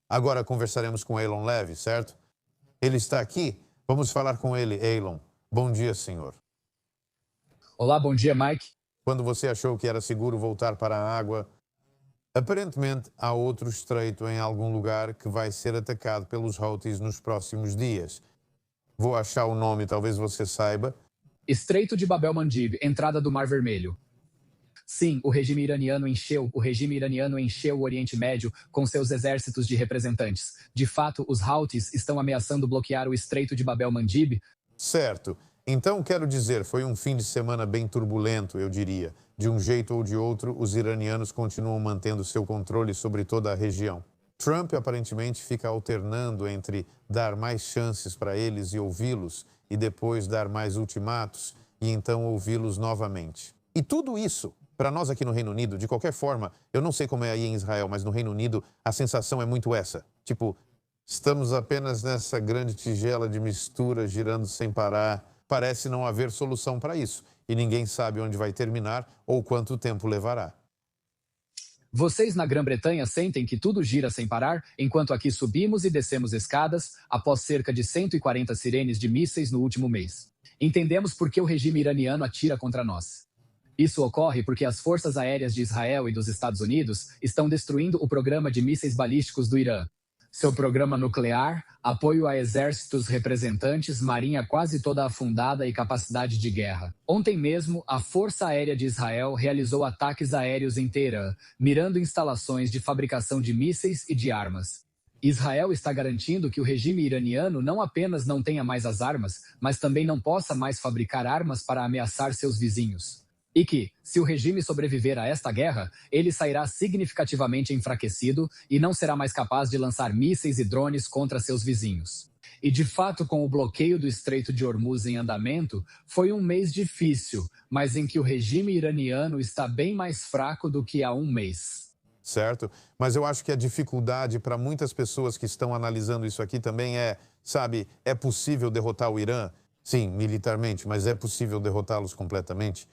Agora conversaremos com Elon Levy, certo? Ele está aqui? Vamos falar com ele, Elon. Bom dia, senhor. Olá, bom dia, Mike. Quando você achou que era seguro voltar para a água, aparentemente há outro estreito em algum lugar que vai ser atacado pelos Houthis nos próximos dias. Vou achar o nome, talvez você saiba. Estreito de Bab el-Mandeb, entrada do Mar Vermelho. Sim, o regime iraniano encheu o Oriente Médio com seus exércitos de representantes. De fato, os Houthis estão ameaçando bloquear o Estreito de Bab el-Mandeb. Certo. Então, quero dizer, foi um fim de semana bem turbulento, eu diria. De um jeito ou de outro, os iranianos continuam mantendo seu controle sobre toda a região. Trump aparentemente fica alternando entre dar mais chances para eles e ouvi-los, e depois dar mais ultimatos, e então ouvi-los novamente. E tudo isso, para nós aqui no Reino Unido, de qualquer forma, eu não sei como é aí em Israel, mas no Reino Unido a sensação é muito essa. Tipo, estamos apenas nessa grande tigela de mistura girando sem parar. Parece não haver solução para isso, e ninguém sabe onde vai terminar ou quanto tempo levará. Vocês na Grã-Bretanha sentem que tudo gira sem parar, enquanto aqui subimos e descemos escadas, após cerca de 140 sirenes de mísseis no último mês. Entendemos por que o regime iraniano atira contra nós. Isso ocorre porque as forças aéreas de Israel e dos Estados Unidos estão destruindo o programa de mísseis balísticos do Irã. Seu programa nuclear, apoio a exércitos representantes, marinha quase toda afundada e capacidade de guerra. Ontem mesmo, a Força Aérea de Israel realizou ataques aéreos em Teherã, mirando instalações de fabricação de mísseis e de armas. Israel está garantindo que o regime iraniano não apenas não tenha mais as armas, mas também não possa mais fabricar armas para ameaçar seus vizinhos. E que, se o regime sobreviver a esta guerra, ele sairá significativamente enfraquecido e não será mais capaz de lançar mísseis e drones contra seus vizinhos. E de fato, com o bloqueio do Estreito de Hormuz em andamento, foi um mês difícil, mas em que o regime iraniano está bem mais fraco do que há um mês. Certo? Mas eu acho que a dificuldade para muitas pessoas que estão analisando isso aqui também é, sabe, é possível derrotar o Irã? Sim, militarmente, mas é possível derrotá-los completamente?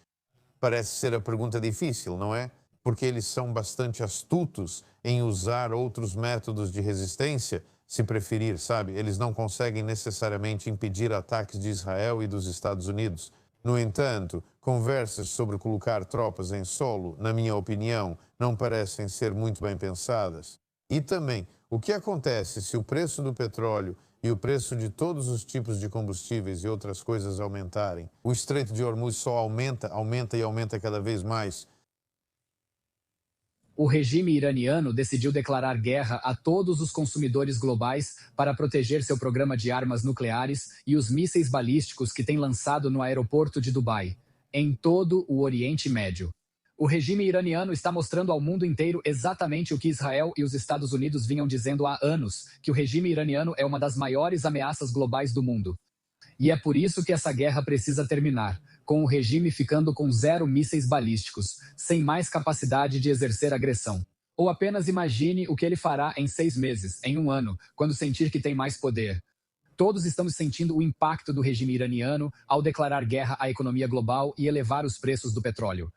Parece ser a pergunta difícil, não é? Porque eles são bastante astutos em usar outros métodos de resistência, se preferir, sabe? Eles não conseguem necessariamente impedir ataques de Israel e dos Estados Unidos. No entanto, conversas sobre colocar tropas em solo, na minha opinião, não parecem ser muito bem pensadas. E também, o que acontece se o preço do petróleo e o preço de todos os tipos de combustíveis e outras coisas aumentarem? O Estreito de Hormuz só aumenta e aumenta cada vez mais. O regime iraniano decidiu declarar guerra a todos os consumidores globais para proteger seu programa de armas nucleares e os mísseis balísticos que tem lançado no aeroporto de Dubai, em todo o Oriente Médio. O regime iraniano está mostrando ao mundo inteiro exatamente o que Israel e os Estados Unidos vinham dizendo há anos, que o regime iraniano é uma das maiores ameaças globais do mundo. E é por isso que essa guerra precisa terminar, com o regime ficando com 0 mísseis balísticos, sem mais capacidade de exercer agressão. Ou apenas imagine o que ele fará em 6 meses, em um ano, quando sentir que tem mais poder. Todos estamos sentindo o impacto do regime iraniano ao declarar guerra à economia global e elevar os preços do petróleo.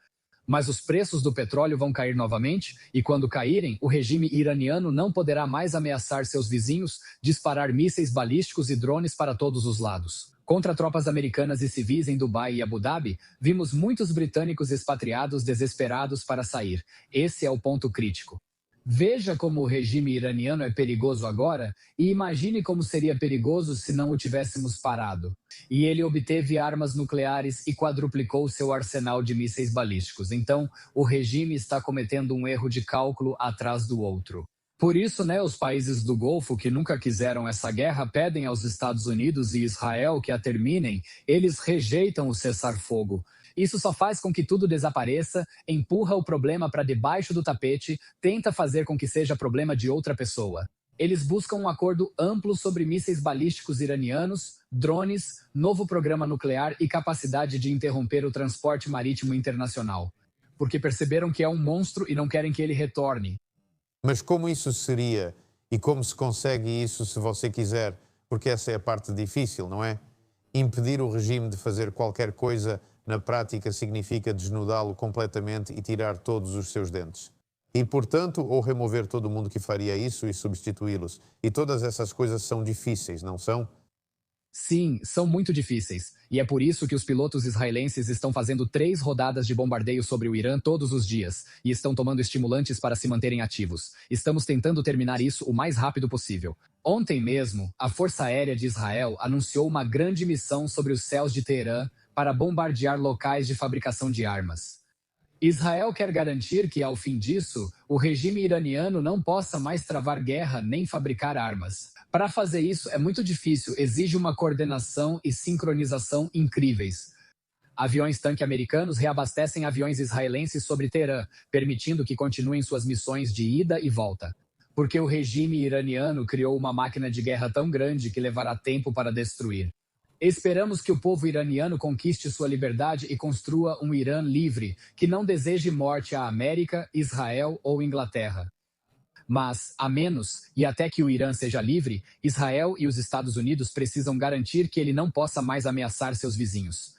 Mas os preços do petróleo vão cair novamente, e quando caírem, o regime iraniano não poderá mais ameaçar seus vizinhos, disparar mísseis balísticos e drones para todos os lados. Contra tropas americanas e civis em Dubai e Abu Dhabi, vimos muitos britânicos expatriados desesperados para sair. Esse é o ponto crítico. Veja como o regime iraniano é perigoso agora e imagine como seria perigoso se não o tivéssemos parado. E ele obteve armas nucleares e quadruplicou seu arsenal de mísseis balísticos. Então, o regime está cometendo um erro de cálculo atrás do outro. Por isso, os países do Golfo que nunca quiseram essa guerra pedem aos Estados Unidos e Israel que a terminem. Eles rejeitam o cessar-fogo. Isso só faz com que tudo desapareça, empurra o problema para debaixo do tapete, tenta fazer com que seja problema de outra pessoa. Eles buscam um acordo amplo sobre mísseis balísticos iranianos, drones, novo programa nuclear e capacidade de interromper o transporte marítimo internacional. Porque perceberam que é um monstro e não querem que ele retorne. Mas como isso seria? E como se consegue isso se você quiser? Porque essa é a parte difícil, não é? Impedir o regime de fazer qualquer coisa na prática significa desnudá-lo completamente e tirar todos os seus dentes. E, portanto, ou remover todo mundo que faria isso e substituí-los. E todas essas coisas são difíceis, não são? Sim, são muito difíceis. E é por isso que os pilotos israelenses estão fazendo 3 rodadas de bombardeio sobre o Irã todos os dias e estão tomando estimulantes para se manterem ativos. Estamos tentando terminar isso o mais rápido possível. Ontem mesmo, a Força Aérea de Israel anunciou uma grande missão sobre os céus de Teherã para bombardear locais de fabricação de armas. Israel quer garantir que, ao fim disso, o regime iraniano não possa mais travar guerra nem fabricar armas. Para fazer isso é muito difícil, exige uma coordenação e sincronização incríveis. Aviões-tanque americanos reabastecem aviões israelenses sobre Teherã, permitindo que continuem suas missões de ida e volta. Porque o regime iraniano criou uma máquina de guerra tão grande que levará tempo para destruir. Esperamos que o povo iraniano conquiste sua liberdade e construa um Irã livre, que não deseje morte à América, Israel ou Inglaterra. Mas, a menos, e até que o Irã seja livre, Israel e os Estados Unidos precisam garantir que ele não possa mais ameaçar seus vizinhos.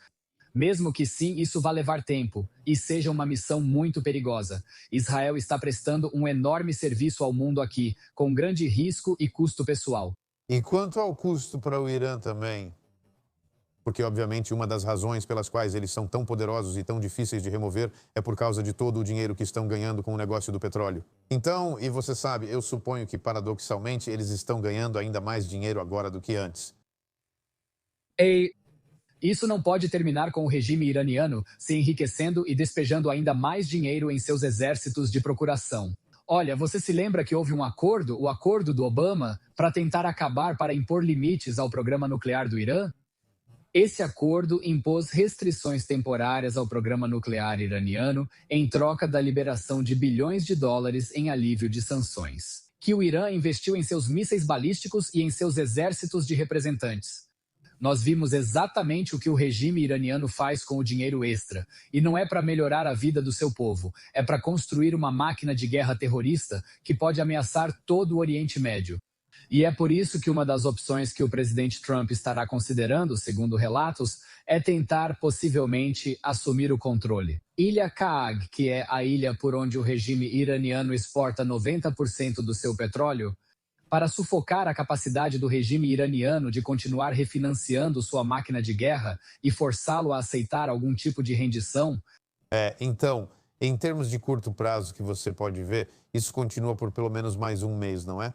Mesmo que sim, isso vai levar tempo e seja uma missão muito perigosa. Israel está prestando um enorme serviço ao mundo aqui, com grande risco e custo pessoal. E quanto ao custo para o Irã também? Porque, obviamente, uma das razões pelas quais eles são tão poderosos e tão difíceis de remover é por causa de todo o dinheiro que estão ganhando com o negócio do petróleo. Então, e você sabe, eu suponho que, paradoxalmente, eles estão ganhando ainda mais dinheiro agora do que antes. Isso não pode terminar com o regime iraniano se enriquecendo e despejando ainda mais dinheiro em seus exércitos de procuração. Olha, você se lembra que houve um acordo, o acordo do Obama, para tentar acabar para impor limites ao programa nuclear do Irã? Esse acordo impôs restrições temporárias ao programa nuclear iraniano em troca da liberação de bilhões de dólares em alívio de sanções, que o Irã investiu em seus mísseis balísticos e em seus exércitos de representantes. Nós vimos exatamente o que o regime iraniano faz com o dinheiro extra, e não é para melhorar a vida do seu povo, é para construir uma máquina de guerra terrorista que pode ameaçar todo o Oriente Médio. E é por isso que uma das opções que o presidente Trump estará considerando, segundo relatos, é tentar possivelmente assumir o controle. Ilha Kaag, que é a ilha por onde o regime iraniano exporta 90% do seu petróleo, para sufocar a capacidade do regime iraniano de continuar refinanciando sua máquina de guerra e forçá-lo a aceitar algum tipo de rendição. Então, em termos de curto prazo que você pode ver, isso continua por pelo menos mais um mês, não é?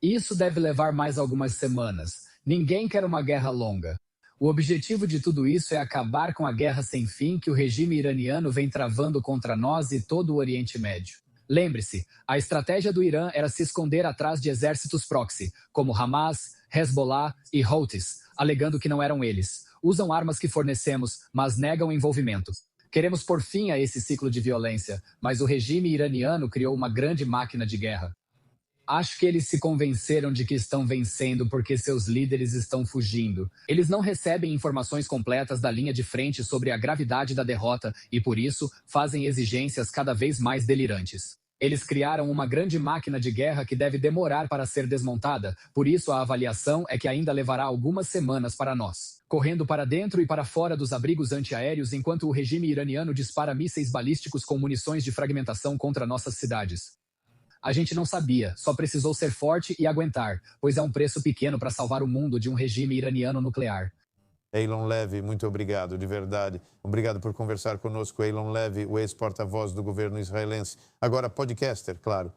Isso deve levar mais algumas semanas. Ninguém quer uma guerra longa. O objetivo de tudo isso é acabar com a guerra sem fim que o regime iraniano vem travando contra nós e todo o Oriente Médio. Lembre-se, a estratégia do Irã era se esconder atrás de exércitos proxy, como Hamas, Hezbollah e Houthis, alegando que não eram eles. Usam armas que fornecemos, mas negam envolvimento. Queremos pôr fim a esse ciclo de violência, mas o regime iraniano criou uma grande máquina de guerra. Acho que eles se convenceram de que estão vencendo porque seus líderes estão fugindo. Eles não recebem informações completas da linha de frente sobre a gravidade da derrota e, por isso, fazem exigências cada vez mais delirantes. Eles criaram uma grande máquina de guerra que deve demorar para ser desmontada, por isso a avaliação é que ainda levará algumas semanas para nós. Correndo para dentro e para fora dos abrigos antiaéreos enquanto o regime iraniano dispara mísseis balísticos com munições de fragmentação contra nossas cidades. A gente não sabia, só precisou ser forte e aguentar, pois é um preço pequeno para salvar o mundo de um regime iraniano nuclear. Eylon Levy, muito obrigado, de verdade. Obrigado por conversar conosco, Eylon Levy, o ex-porta-voz do governo israelense. Agora, podcaster, claro.